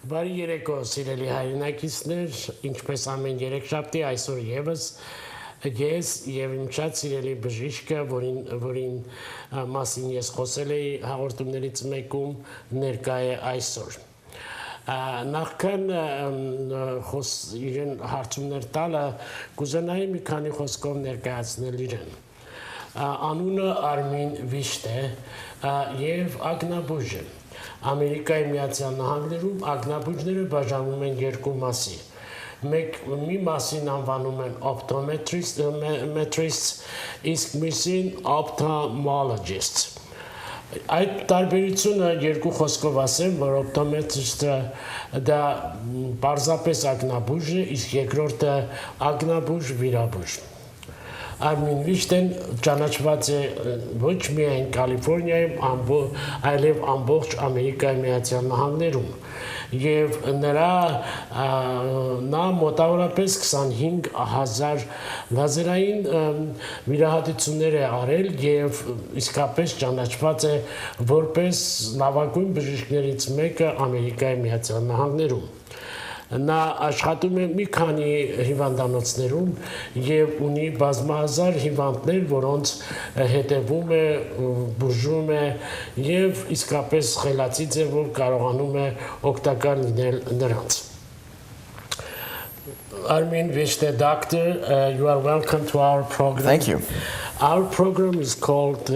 Բարի երեկո, սիրելի հայրենակիցներ, ինչպես ամեն երեքշաբթի այսօր եւս ես եւ իմ շատ սիրելի բժիշկը, որին մասին ես խոսել էի հաղորդումներից մեկում, ներկա է այսօր։ Նախքան իրեն հարցումներ տալը, կուզենայի մի քանի խոսքով ներկայացնել իրեն։ Անունը Արմին Վիշտ է եւ ակնաբույժ է։ Ամերիկայի Միացյալ Նահանգներում ակնաբույժները բաժանվում են երկու մասի։ Մի մասին անվանում են optometrists, իսկ մյուսին ophthalmologists։ Այդ տարբերությունը երկու խոսքով ասեմ, որ optometrist-ը դա պարզապես ակնաբույժ է, իսկ երկրորդը ակնաբույժ վիրաբույժ։ Արմին Վիշտեն ճանաչված է ոչ միայն Կալիֆոռնիայում, այլև ամբողջ Ամերիկայի Միացյալ Նահանգներում եւ նա մոտավորապես 25,000 լազերային վիրահատություններ է արել եւ իսկապես ճանաչված է որպես լավագույն բժիշկներից մեկը Ամերիկայի Միացյալ Նահանգներում։ Նա աշխատում է մի քանի հիվանդանոցներում եւ ունի բազմահազար հիվանդներ, որոնց հետևում է, բուժում է եւ իսկապես խելացի ձևով կարողանում է օգտակար լինել նրանց։ Armin Vishte, doctor, you are welcome to our program. Thank you. Our program is called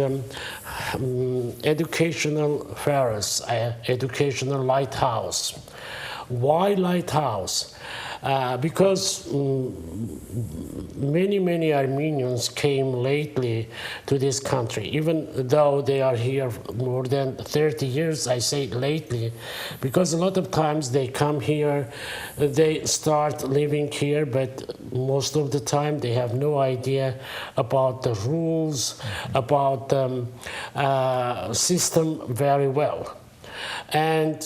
Educational Pharos, Educational Lighthouse. Why lighthouse? Because many Armenians came lately to this country, even though they are here more than 30 years. I say lately because a lot of times they come here, they start living here, but most of the time they have no idea about the rules, about the system very well. And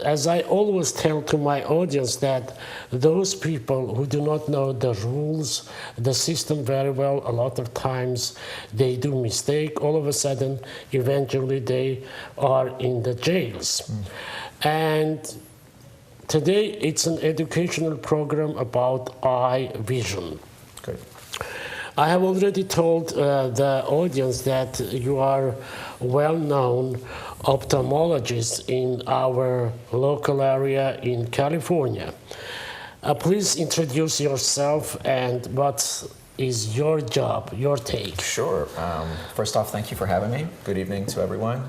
as I always tell to my audience that those people who do not know the rules, the system very well, a lot of times they do mistake. All of a sudden, eventually they are in the jails. And today it's an educational program about eye vision. Good. I have already told the audience that you are well-known ophthalmologist in our local area in California. Please introduce yourself and what is your job, your take. Sure. First off, thank you for having me. Good evening to everyone.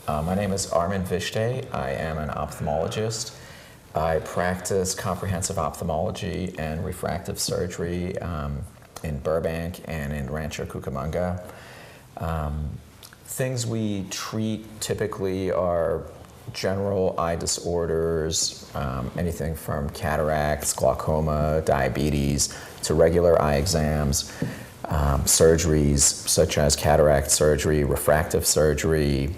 My name is Armin Vishte. I am an ophthalmologist. I practice comprehensive ophthalmology and refractive surgery in Burbank and in Rancho Cucamonga. Things we treat typically are general eye disorders, anything from cataracts, glaucoma, diabetes, to regular eye exams, surgeries such as cataract surgery, refractive surgery,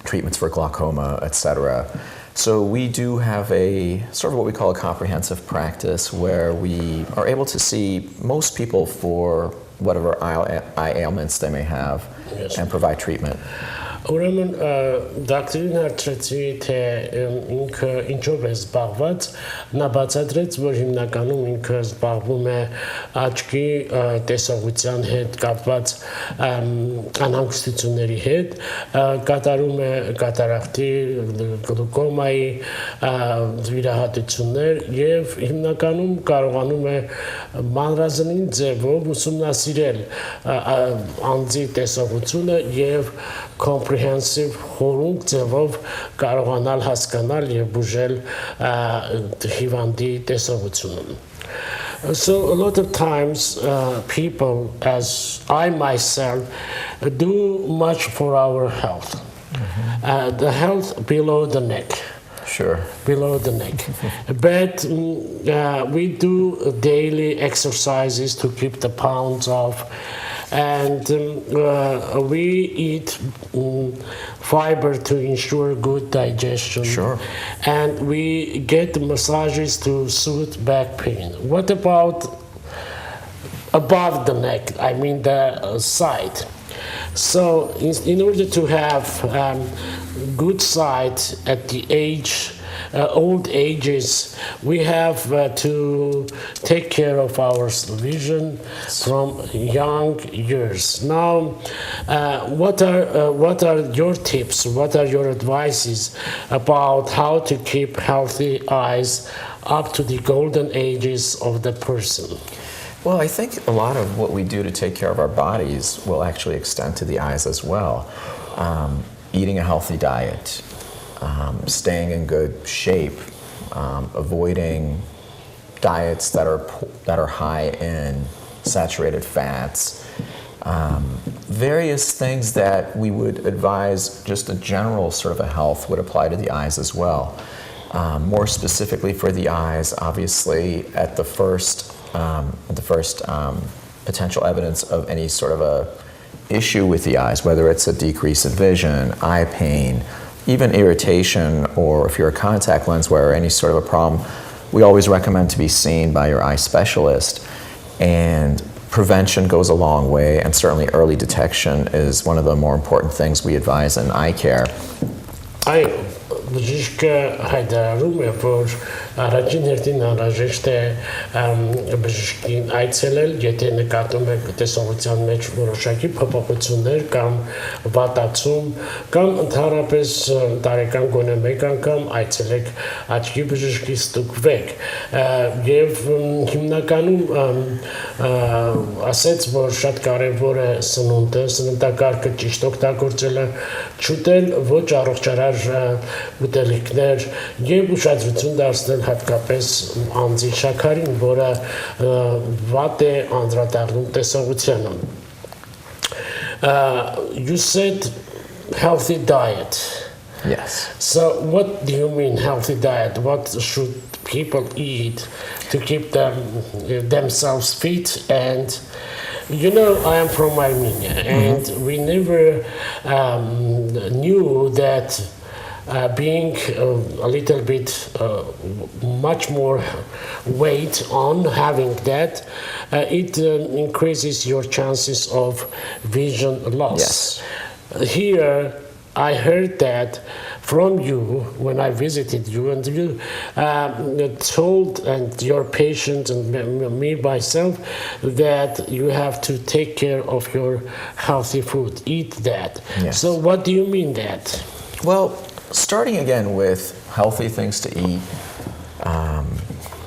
treatments for glaucoma, etc. So we do have a sort of what we call a comprehensive practice where we are able to see most people for whatever eye ailments they may have. Yes. And provide treatment. Ուրեմն դոկտորին հարցրեցի թե ինքը ինչով է զբաղված, նա բացատրեց, որ հիմնականում ինքը զբաղվում է աչքի տեսողության հետ կապված անհանգստությունների հետ, կատարում է կատարակտի, գլուկոմայի վիրահատություններ եւ հիմնականում կարողանում է մանրազնին ձևով ուսումնասիրել անձի տեսողությունը եւ comprehensive խորհուրդ ձևով կարողանալ հասկանալ եւ բուժել հիվանդի տեսողությունը. So a lot of times people, as I myself, do much for our health. The health below the neck. Sure. Below the neck. But we do daily exercises to keep the pounds off. And we eat fiber to ensure good digestion. Sure. And we get massages to soothe back pain. What about above the neck? I mean the side. So in order to have good sight at the age old ages, we have to take care of our vision from young years. Now, what are your tips? What are your advices about how to keep healthy eyes up to the golden ages of the person? Well, I think a lot of what we do to take care of our bodies will actually extend to the eyes as well. Eating a healthy diet, staying in good shape, avoiding diets that are high in saturated fats, various things that we would advise. Just a general sort of a health would apply to the eyes as well. More specifically for the eyes, obviously at the first potential evidence of any sort of a issue with the eyes, whether it's a decrease in vision, eye pain, even irritation, or if you're a contact lens wearer, any sort of a problem, we always recommend to be seen by your eye specialist. And prevention goes a long way, and certainly early detection is one of the more important things we advise in eye care. Բժիշկը հայտարարում է, որ առաջին հերթին անհրաժեշտ է բժշկին այցելել, եթե նկատում եք տեսողության մեջ որոշակի փոփոխություններ կամ վատացում, կամ ընդհանրապես տարեկան գոնե մեկ անգամ այցելեք աչքի բժշկի, ստուգվեք։ Եվ հիմնականում ասեց, որ շատ կարևոր է սնունդը, սննդակարգը ճիշտ օգտագործելը, չուտել ոչ առողջարար ուտելիքներ եւ ուշադրություն դարձնել հատկապես անձի շաքարին, որը վատ է անդրադառնում տեսողությանը. You said healthy diet. Yes. So what do you mean healthy diet? What should people eat to keep themselves fit? And you know, I am from Armenia, and we never knew that being a little bit much more weight on having that, it increases your chances of vision loss. Yes. Here, I heard that from you when I visited you, and you told and your patient and me myself that you have to take care of your healthy food, eat that. Yes. So what do you mean that? Well, starting again with healthy things to eat,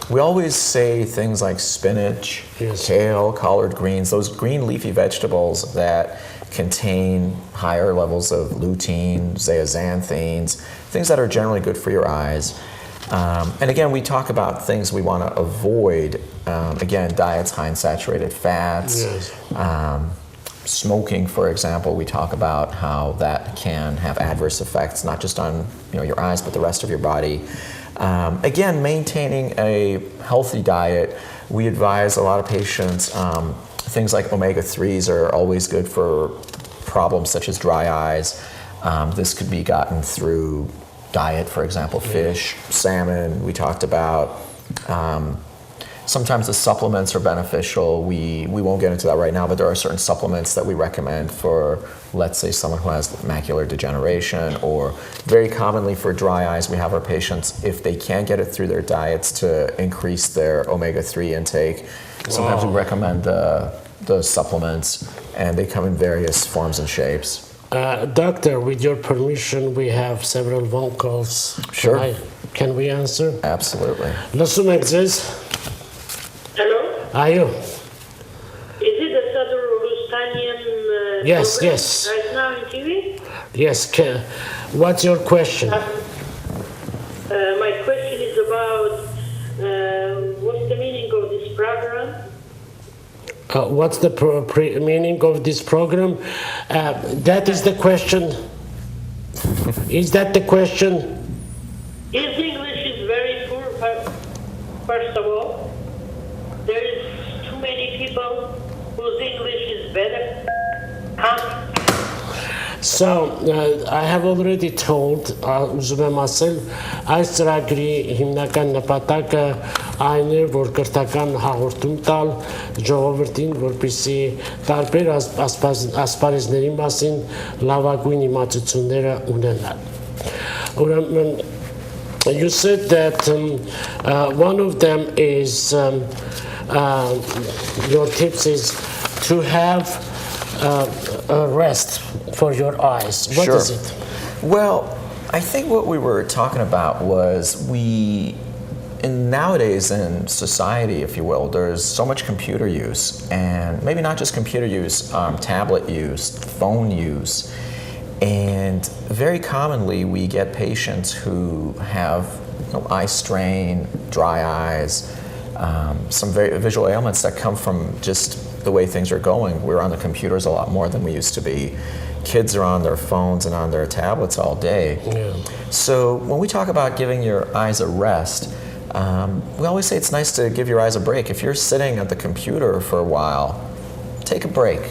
we always say things like spinach, Yes. kale, collard greens, those green leafy vegetables that contain higher levels of lutein, zeaxanthines, things that are generally good for your eyes. And again, we talk about things we want to avoid. Again, diets high in saturated fats. Yes. Smoking, for example, we talk about how that can have adverse effects, not just on your eyes, but the rest of your body. Again, maintaining a healthy diet, we advise a lot of patients, things like omega-3s are always good for problems such as dry eyes. This could be gotten through diet, for example, fish, salmon, we talked about. Sometimes the supplements are beneficial. We won't get into that right now, but there are certain supplements that we recommend for, let's say, someone who has macular degeneration, or very commonly for dry eyes, we have our patients, if they can't get it through their diets, to increase their omega-3 intake. Sometimes we recommend the supplements, and they come in various forms and shapes. Doctor, with your permission, we have several phone calls. Sure. Can we answer? Absolutely. Լսում եք ձեզ? Hello? Այո. Is it the Sadr Rustanian Yes, program yes. right now on TV? Yes. What's your question? My question is about what's the meaning of this program? What's the meaning of this program? That is the question. Is that the question? His English is very poor, first of all. There is too many people whose English is better. So, I have already told, ուզում եմ ասել, այս ծրագրի հիմնական նպատակը այն է, որ կրթական հաղորդում տալ ժողովրդին, որպեսզի տարբեր ասպարեզների մասին լավագույն իմացությունները ունենան։ Ուրեմն you said that one of them is your tips is to have a rest for your eyes. What is it? Well, I think what we were talking about was nowadays in society, if you will, there's so much computer use, and maybe not just computer use, tablet use, phone use, and very commonly we get patients who have eye strain, dry eyes, some very visual ailments that come from just the way things are going. We're on the computers a lot more than we used to be. Kids are on their phones and on their tablets all day. Yeah. So when we talk about giving your eyes a rest, we always say it's nice to give your eyes a break. If you're sitting at the computer for a while, take a break.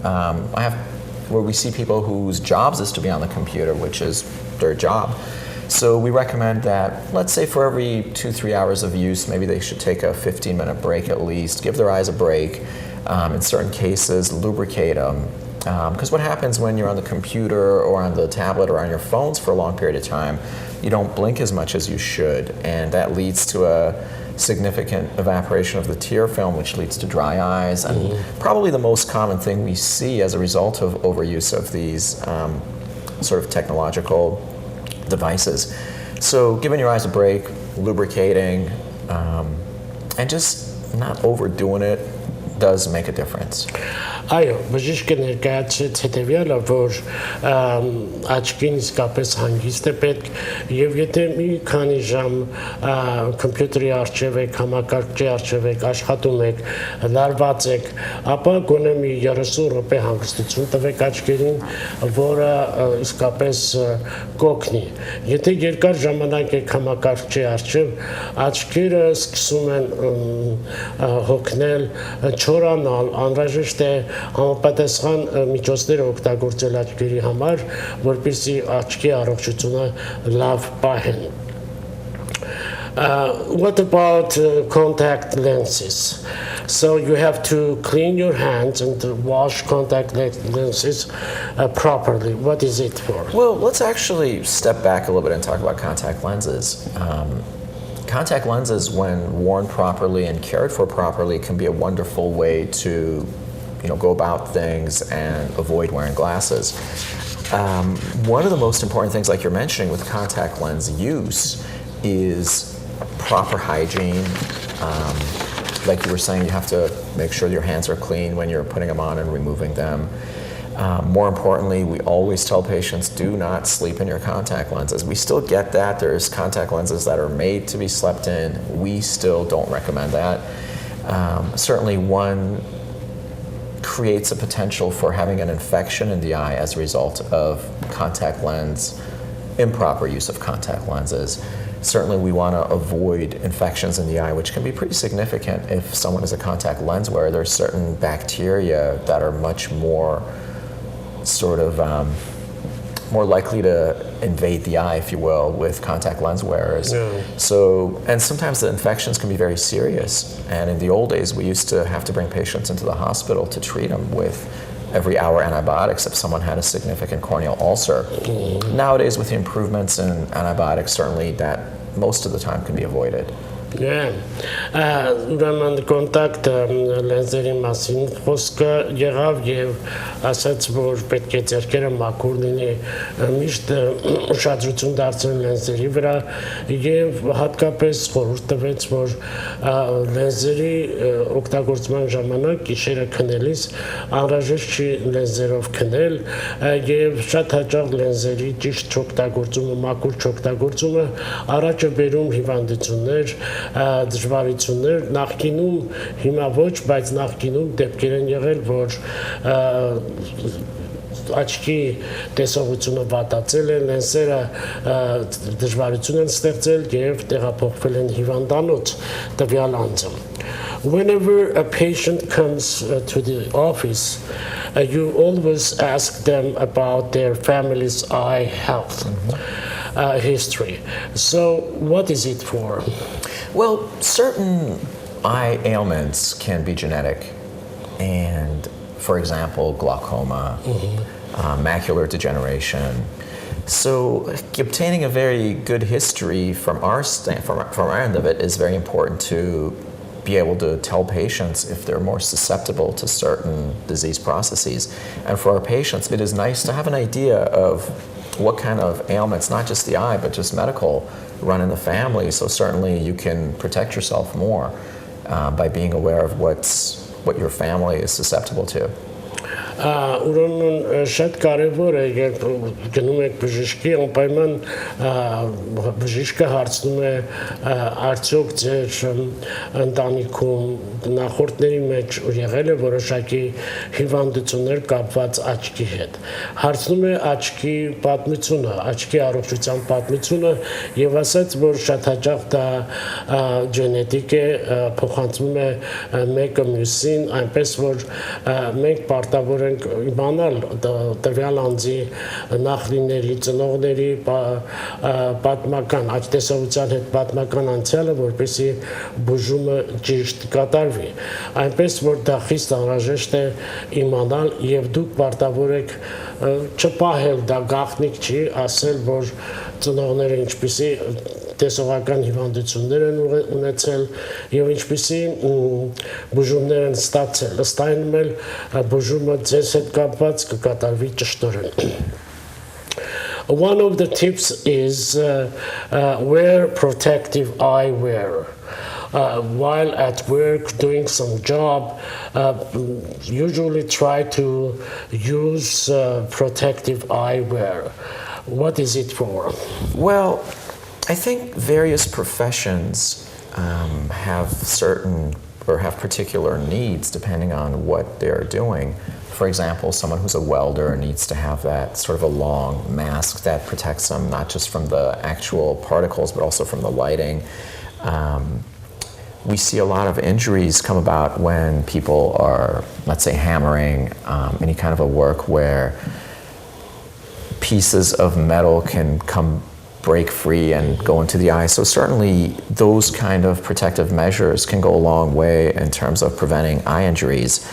Where we see people whose jobs is to be on the computer, which is their job. So we recommend that, let's say for every 2-3 hours of use, maybe they should take a 15-minute break at least, give their eyes a break. In certain cases, lubricate them. Because what happens when you're on the computer or on the tablet or on your phones for a long period of time, you don't blink as much as you should, and that leads to a significant evaporation of the tear film, which leads to dry eyes, and probably the most common thing we see as a result of overuse of these sort of technological devices. So giving your eyes a break, lubricating, and just not overdoing it does make a difference. Այո, բժիշկը ներկայացրեց հետևյալը, որ աչքին իսկապես հանգիստ է պետք, եւ եթե մի քանի ժամ կոմպյուտերի առջև եք, համակարգչի առջև եք, աշխատում եք, լարված եք, ապա գոնե մի 30 րոպե հանգստություն տվեք աչքերին, որը իսկապես կօգնի։ Եթե երկար ժամանակ եք համակարգչի առջև, աչքերը սկսում են հոգնել, չորանալ, անհրաժեշտ է համապատասխան միջոցներ օգտագործել աչքերի համար, որպեսզի աչքի առողջությունը լավ պահեն։ What about contact lenses? So you have to clean your hands and to wash contact lenses properly. What is it for? Well, let's actually step back a little bit and talk about contact lenses. Contact lenses, when worn properly and cared for properly, can be a wonderful way to go about things and avoid wearing glasses. One of the most important things, like you're mentioning with contact lens use, is proper hygiene. Like you were saying, you have to make sure your hands are clean when you're putting them on and removing them. More importantly, we always tell patients, do not sleep in your contact lenses. We still get that. There's contact lenses that are made to be slept in. We still don't recommend that. Certainly one creates a potential for having an infection in the eye as a result of improper use of contact lenses. Certainly we want to avoid infections in the eye, which can be pretty significant if someone is a contact lens wearer. There's certain bacteria that are much more more likely to invade the eye, if you will, with contact lens wearers. Yeah. So, and sometimes the infections can be very serious. And in the old days, we used to have to bring patients into the hospital to treat them with every hour antibiotics if someone had a significant corneal ulcer. Nowadays, with the improvements in antibiotics, certainly that most of the time can be avoided. Yeah. Ուրեմն կոնտակտ լենզերի մասին խոսքը եղավ եւ ասաց, որ պետք է ձեռքերը մաքուր լինի, միշտ ուշադրություն դարձնել լենզերի վրա եւ հատկապես խորհուրդ տվեց, որ լենզերի օգտագործման ժամանակ գիշերը քնելիս անհրաժեշտ չի լենզերով քնել եւ շատ հաճախ լենզերի ճիշտ չօգտագործումը, մաքուր չօգտագործումը առաջ է բերում հիվանդություններ, դժվարություններ, նախկինում հիմա ոչ, բայց նախկինում դեպքեր են եղել, որ աչքի տեսողությունը վատացել է, լենսերը դժվարություն են ստեղծել եւ տեղափոխվել են հիվանդանոց տվյալ անձը։ Whenever a patient comes to the office, you always ask them about their family's eye health history. So what is it for? Well, certain eye ailments can be genetic, and for example, glaucoma, macular degeneration. So obtaining a very good history from from our end of it is very important to be able to tell patients if they're more susceptible to certain disease processes. And for our patients, it is nice to have an idea of what kind of ailments, not just the eye, but just medical, run in the family. So certainly you can protect yourself more by being aware of what your family is susceptible to. Ուրեմն շատ կարևոր է, երբ գնում եք բժշկի, անպայման բժիշկը հարցնում է արդյոք ձեր ընտանիքում նախորդների մեջ եղել է որոշակի հիվանդություններ կապված աչքի հետ։ Հարցնում է աչքի պատմությունը, աչքի առողջության պատմությունը եւ ասաց, որ շատ հաճախ դա գենետիկ է, փոխանցվում է մեկը մյուսին, այնպես որ մենք պարտավոր իմանալ տվյալ անձի նախնիների, ծնողների պատմական աչտեսողության հետ պատմական անցյալը, որպեսզի բուժումը ճիշտ կատարվի։ Այնպես որ դա խիստ անհրաժեշտ է իմանալ եւ դուք պարտավոր եք չպահել, դա գաղտնիք չի, ասել, որ ծնողները ինչպիսի տեսողական հիվանդություններ են ունեցել եւ ինչպիսի բուժումներ են ստացել, ըստ այնմ էլ բուժումը ձեզ հետ կապված կկատարվի ճշտորեն։ One of the tips is wear protective eyewear. While at work doing some job, usually try to use protective eyewear. What is it for? Well, I think various professions have certain or have particular needs depending on what they're doing. For example, someone who's a welder needs to have that sort of a long mask that protects them not just from the actual particles but also from the lighting. We see a lot of injuries come about when people are, let's say, hammering, any kind of a work where pieces of metal can break free and go into the eye. So certainly those kind of protective measures can go a long way in terms of preventing eye injuries.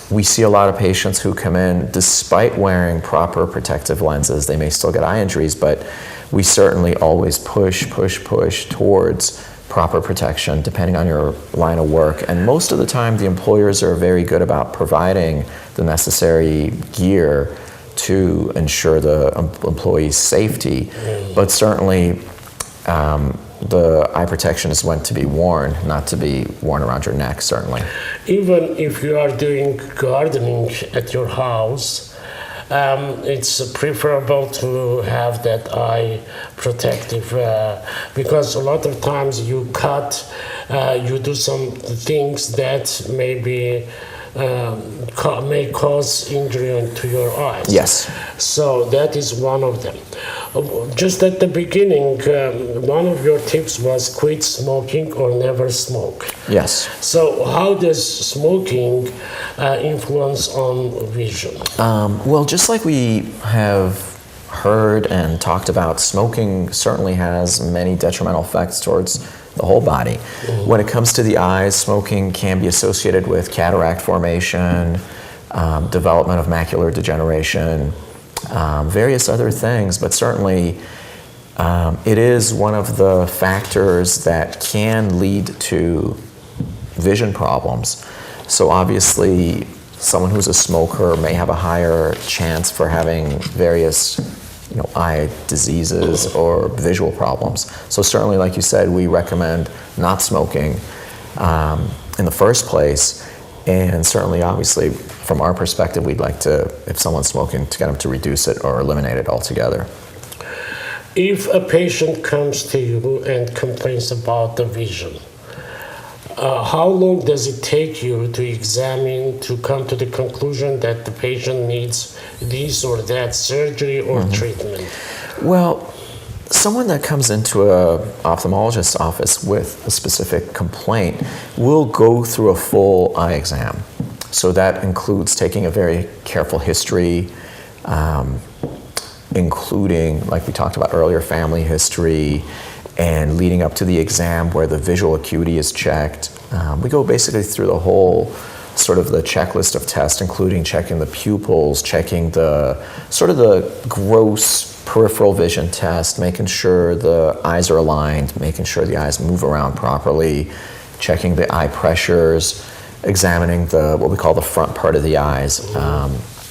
We see a lot of patients who come in despite wearing proper protective lenses. They may still get eye injuries, but we certainly always push towards proper protection depending on your line of work. And most of the time the employers are very good about providing the necessary gear to ensure the employee's safety, but certainly the eye protection is meant to be worn, not to be worn around your neck, certainly. Even if you are doing gardening at your house, it's preferable to have that eye protective because a lot of times you cut, you do some things that maybe may cause injury to your eyes. Yes. So that is one of them. Just at the beginning, one of your tips was quit smoking or never smoke. Yes. So how does smoking influence on vision? Well, just like we have heard and talked about, smoking certainly has many detrimental effects towards the whole body. When it comes to the eyes, smoking can be associated with cataract formation, development of macular degeneration, various other things, but certainly it is one of the factors that can lead to vision problems. So obviously, someone who's a smoker may have a higher chance for having various eye diseases or visual problems. So certainly, like you said, we recommend not smoking in the first place. And certainly, obviously, from our perspective, we'd like to, if someone's smoking, to get them to reduce it or eliminate it altogether. If a patient comes to you and complains about the vision, how long does it take you to examine, to come to the conclusion that the patient needs this or that surgery or treatment? Well, someone that comes into an ophthalmologist's office with a specific complaint will go through a full eye exam. So that includes taking a very careful history, including, like we talked about earlier, family history, and leading up to the exam where the visual acuity is checked. We go basically through the whole sort of the checklist of tests, including checking the pupils, checking the sort of the gross peripheral vision test, making sure the eyes are aligned, making sure the eyes move around properly, checking the eye pressures, examining the what we call the front part of the eyes,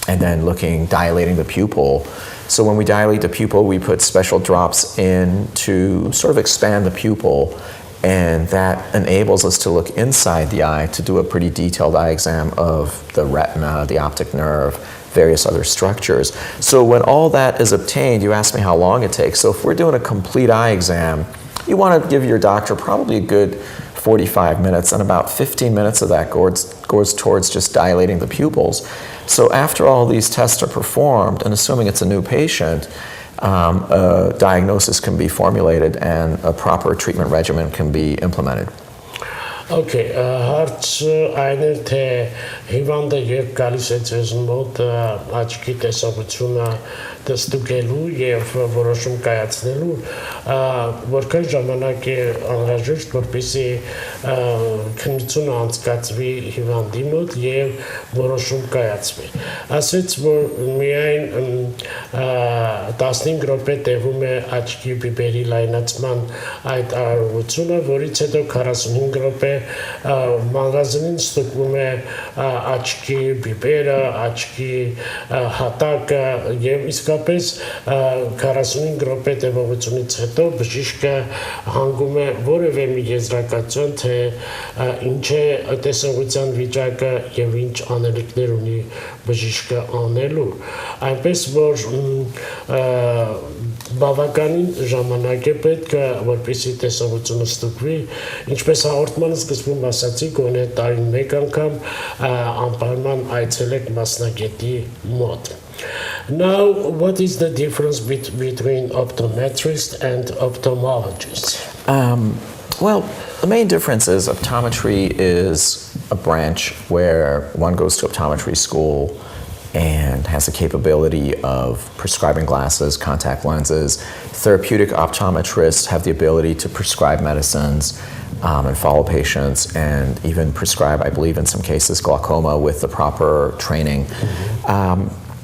and then dilating the pupil. So when we dilate the pupil, we put special drops in to sort of expand the pupil, and that enables us to look inside the eye to do a pretty detailed eye exam of the retina, the optic nerve, various other structures. So when all that is obtained, you asked me how long it takes. So if we're doing a complete eye exam, you want to give your doctor probably a good 45 minutes, and about 15 minutes of that goes towards just dilating the pupils. So after all these tests are performed, and assuming it's a new patient, a diagnosis can be formulated and a proper treatment regimen can be implemented. Okay, հարց այն է թե հիվանդը երբ գալիս է ձեզ մոտ աչքի տեսողությունը ստուգելու եւ որոշում կայացնելու, որքան ժամանակ է անհրաժեշտ, որպեսզի քննությունը անցկացվի հիվանդի մոտ եւ որոշում կայացվի։ Ասեց, որ միայն 15 րոպե տևում է աչքի բիբերի լայնացման այդ արարողությունը, որից հետո 45 րոպե մանրազնին ստուգվում է աչքի բիբերը, աչքի հատակը եւ իսկապես 45 րոպե տևողությունից հետո բժիշկը հանգում է որևէ մի եզրակացություն, թե ինչ է տեսողության վիճակը եւ ինչ անելիքներ ունի բժիշկը անելու, այնպես որ բավականին ժամանակ է պետք, որպեսզի տեսողությունը ստուգվի, ինչպես հաղորդման սկզբում ասացի, գոնե տարին մեկ անգամ անպայման այցելեք մասնագետի մոտ։ Now, what is the difference between optometrist and ophthalmologist? Well, the main difference is optometry is a branch where one goes to optometry school and has the capability of prescribing glasses, contact lenses. Therapeutic optometrists have the ability to prescribe medicines and follow patients and even prescribe, I believe in some cases, glaucoma with the proper training.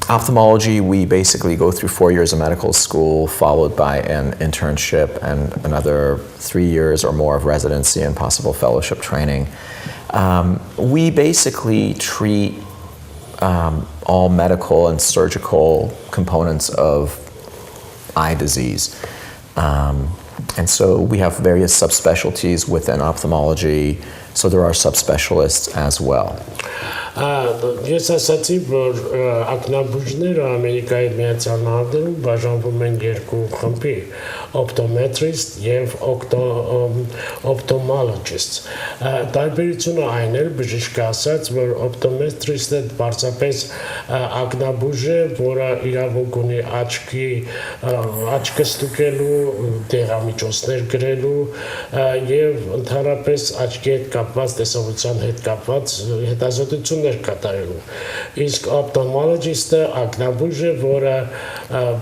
Ophthalmology, we basically go through 4 years of medical school, followed by an internship and another 3 years or more of residency and possible fellowship training. We basically treat all medical and surgical components of eye disease. And so we have various subspecialties within ophthalmology, so there are subspecialists as well. Ես ասացի, որ ակնաբուժները Ամերիկայի Միացյալ Նահանգներում բաժանվում են երկու խմբի՝ optometrist եւ ophthalmologist։ Տարբերությունը այն է, բժիշկը ասաց, որ optometrist-ը բարձրապես ակնաբուժ է, որը իրավունք ունի աչքը ստուգելու, դեղամիջոցներ գրելու եւ ընդհանրապես աչքի հետ կապված, տեսողության հետ կապված հետազոտություն կատարելու։ Իսկ ophthalmologist-ը ակնաբուժ է, որը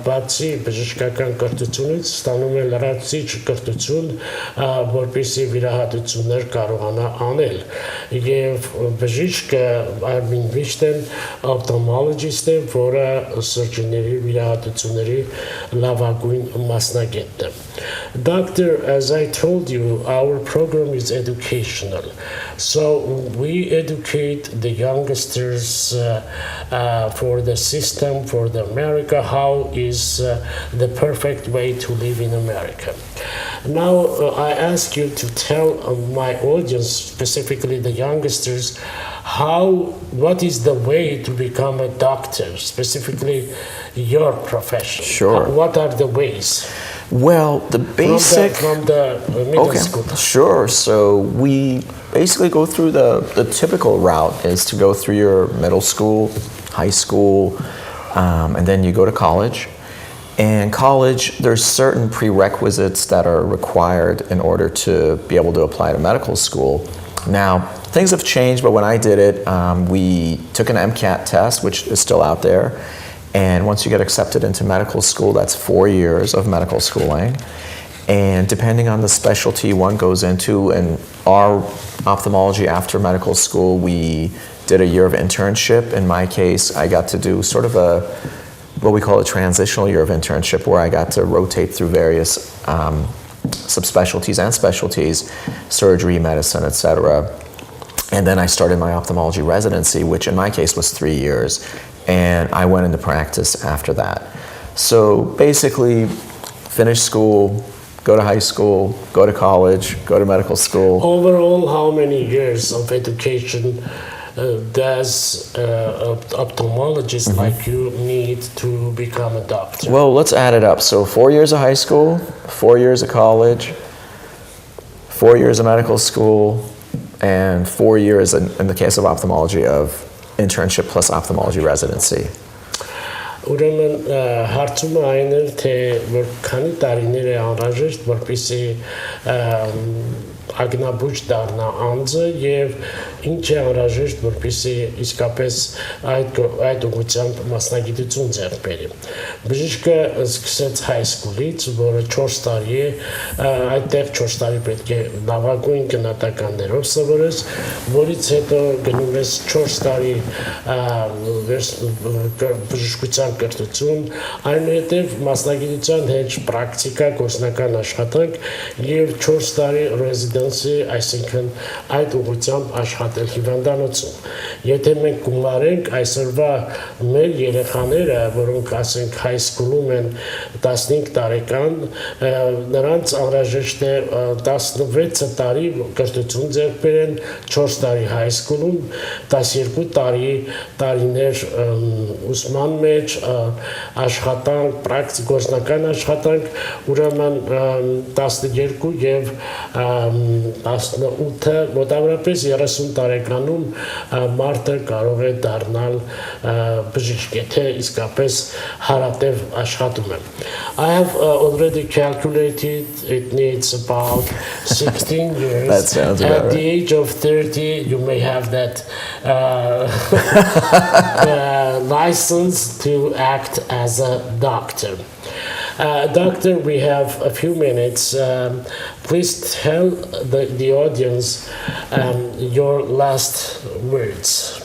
բացի բժշկական կրթությունից ստանում է լրացուցիչ կրթություն, որպեսզի վիրահատություններ կարողանա անել։ Եվ բժիշկը Արմին Վիշտեն ophthalmologist է, որը սրճիների վիրահատությունների լավագույն մասնագետն է։ Doctor, as I told you, our program is educational. So we educate the youngsters for the system, for the America, how is the perfect way to live in America. Now, I ask you to tell my audience, specifically the youngsters, what is the way to become a doctor, specifically your profession? Sure. What are the ways? Well, the basic... From the middle school. Sure. So we basically go through the typical route is to go through your middle school, high school, and then you go to college. And college, there's certain prerequisites that are required in order to be able to apply to medical school. Now, things have changed, but when I did it, we took an MCAT test, which is still out there. And once you get accepted into medical school, that's 4 years of medical schooling. And depending on the specialty one goes into, and our ophthalmology after medical school, we did a year of internship. In my case, I got to do sort of what we call a transitional year of internship, where I got to rotate through various subspecialties and specialties, surgery, medicine, etc. And then I started my ophthalmology residency, which in my case was 3 years, and I went into practice after that. So basically, finish school, go to high school, go to college, go to medical school. Overall, how many years of education does an ophthalmologist like you need to become a doctor? Well, let's add it up. So 4 years of high school, 4 years of college, 4 years of medical school, and 4 years, in the case of ophthalmology, of internship plus ophthalmology residency. Ուրեմն հարցումը այն էր, թե որ քանի տարիներ է անհրաժեշտ, որպեսզի ագնաբույժ դառնա անձը եւ ինչ է անհրաժեշտ, որպեսզի իսկապես այդ ուղղությամբ մասնագիտություն ձեռք բերի։ Բժիշկը սկսեց high school-ից, որը 4 տարի է, այդտեղ 4 տարի պետք է լավագույն գնահատականներով սովորես, որից հետո գնում ես 4 տարի բժշկության կրթություն, այնուհետև մասնագիտության հետ պրակտիկա, գործնական աշխատանք եւ 4 տարի ռեզիդենսի, այսինքն այդ ուղղությամբ աշխատել հիվանդանոցում։ Եթե մենք գումարենք այսօրվա մեր երեխաները, որոնք ասենք high school-ում են 15 տարեկան, նրանց անհրաժեշտ է 16 տարի կրթություն ձեռք բերեն, 4 տարի high school-ում, 12 տարիներ ուսման մեջ, աշխատանք, գործնական աշխատանք, ուրեմն 12 եւ 18-ը, մոտավորապես 30 տարեկանում մարդը կարող է դառնալ բժիշկ, եթե իսկապես հարատև աշխատում է։ I have already calculated it needs about 16 years. That sounds about At right. the age of 30, you may have that license to act as a doctor. Doctor, we have a few minutes. Please tell the audience your last words.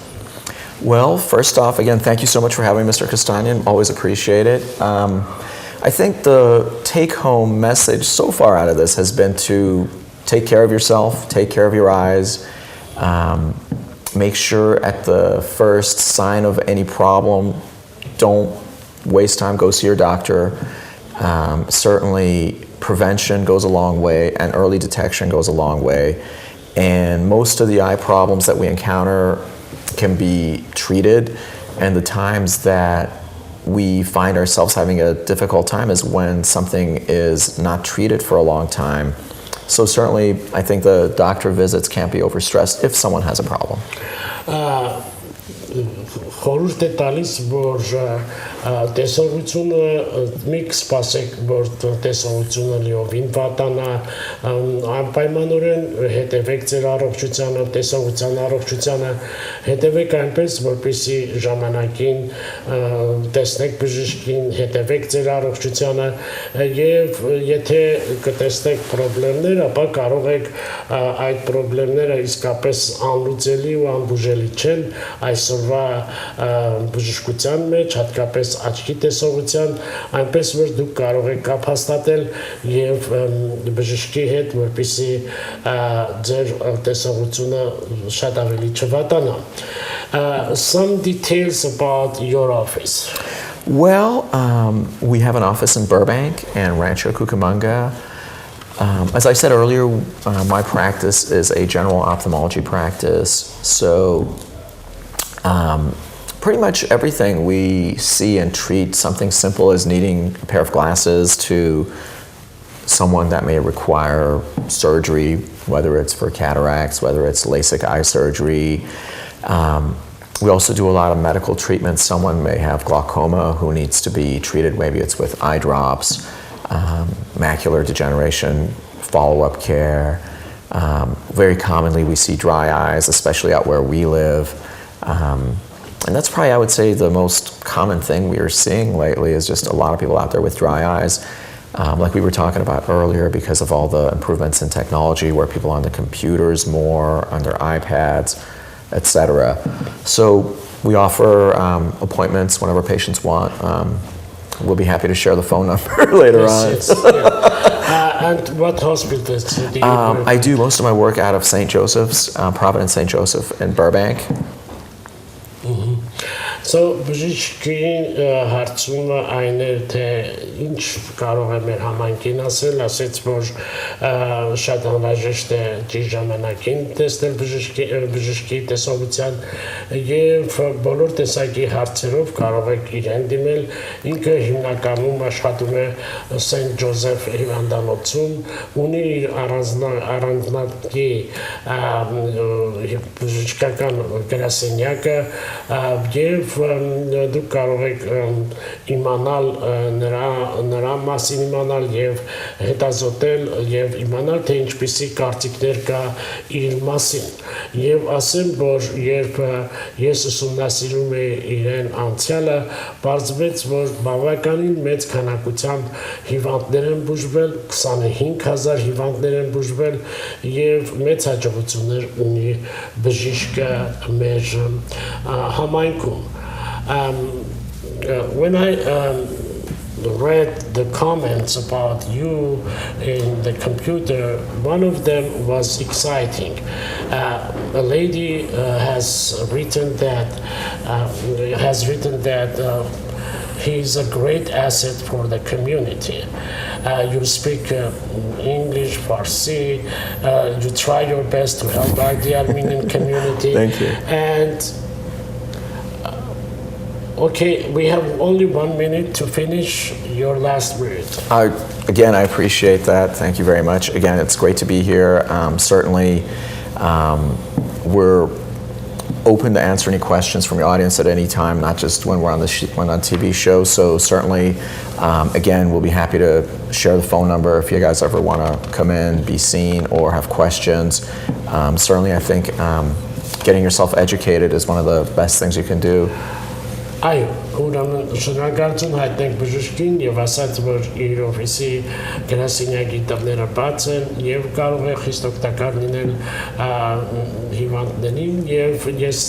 Well, first off, again, thank you so much for having me, Mr. Kastanian. Always appreciate it. I think the take-home message so far out of this has been to take care of yourself, take care of your eyes, make sure at the first sign of any problem, don't waste time, go see your doctor. Certainly prevention goes a long way and early detection goes a long way. And most of the eye problems that we encounter can be treated, and the times that we find ourselves having a difficult time is when something is not treated for a long time. So certainly I think the doctor visits can't be overstressed if someone has a problem. Խորհուրդ է տալիս, որ տեսողությունը մի կսպասեք, որ տեսողությունը լիովին վատանա, անպայմանորեն հետևեք ձեր առողջությանը, տեսողության առողջությանը, հետևեք այնպես, որպեսզի ժամանակին տեսնեք բժշկին, հետևեք ձեր առողջությանը եւ եթե կտեսնեք խնդիրներ, ապա կարող եք այդ խնդիրները իսկապես անլուծելի ու անբուժելի չեն այսօրվա բժշկության մեջ, հատկապես աչքի տեսողության, այնպես որ դուք կարող եք կապ հաստատել եւ բժշկի հետ, որպեսզի ձեր տեսողությունը շատ ավելի չվատանա. Some details about your office. Well, we have an office in Burbank and Rancho Cucamonga. As I said earlier, my practice is a general ophthalmology practice, so pretty much everything we see and treat, something simple as needing a pair of glasses to someone that may require surgery, whether it's for cataracts, whether it's LASIK eye surgery. We also do a lot of medical treatments. Someone may have glaucoma who needs to be treated, maybe it's with eye drops, macular degeneration, follow-up care. Very commonly we see dry eyes, especially out where we live. And that's probably, I would say, the most common thing we are seeing lately is just a lot of people out there with dry eyes. Like we were talking about earlier, because of all the improvements in technology where people are on the computers more, on their iPads, etc. So we offer appointments whenever patients want. We'll be happy to share the phone number later on. Yes, yeah. And what hospitals do you work? I do most of my work out of St. Joseph's, Providence St. Joseph in Burbank. So բժիշկի հարցումը այն է, թե ինչ կարող է մեր համայնքին ասեց, որ շատ անհրաժեշտ է ճիշտ ժամանակին տեսնել բժշկի տեսողության եւ բոլոր տեսակի հարցերով կարող եք իրեն դիմել, ինքը հիմնականում աշխատում է Սենթ Ջոզեֆ հիվանդանոցում, ունի իր առանձնակի բժշկական գրասենյակը եւ դուք կարող եք իմանալ նրա մասին իմանալ եւ հետազոտել եւ իմանալ թե ինչպիսի կարծիքներ կա իր մասին եւ ասեմ որ երբ ես ուսումնասիրում էի իրեն անցյալը բարձվեց որ բավականին մեծ քանակությամբ հիվանդներ են բուժվել 25000 հիվանդներ են բուժվել եւ մեծ հաջողություններ ունի բժիշկը մեր համայնքում when I read the comments about you in the computer, one of them was exciting. A lady has written that he's a great asset for the community. You speak English, Farsi. You try your best to help out the Armenian community. Thank you. And okay, we have only 1 minute to finish your last word. Again, I appreciate that. Thank you very much. Again, it's great to be here. Certainly, we're open to answer any questions from your audience at any time, not just when we're on on TV shows. So certainly, again, we'll be happy to share the phone number if you guys ever want to come in, be seen, or have questions. Certainly, I think getting yourself educated is one of the best things you can do. Այո, ուրեմն շնորհակալություն հայտնենք բժշկին եւ ասած որ իր օֆիսի գրասենյակի դռները բաց են եւ կարող է խիստ օգտակար լինել հիվանդներին եւ ես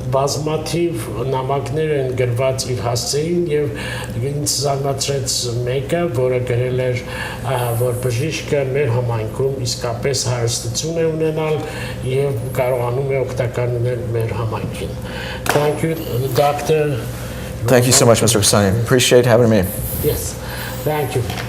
բազմաթիվ նամակներ են գրված իր հասցեին եւ ինձ զարմացրեց մեկը, որը գրել էր որ բժիշկը մեր համայնքում իսկապես հարստություն է ունենալ եւ կարողանում է օգտակար լինել մեր համայնքին։ Thank you, Doctor. Thank you so much, Mr. Hussain. Appreciate having me. Yes, thank you.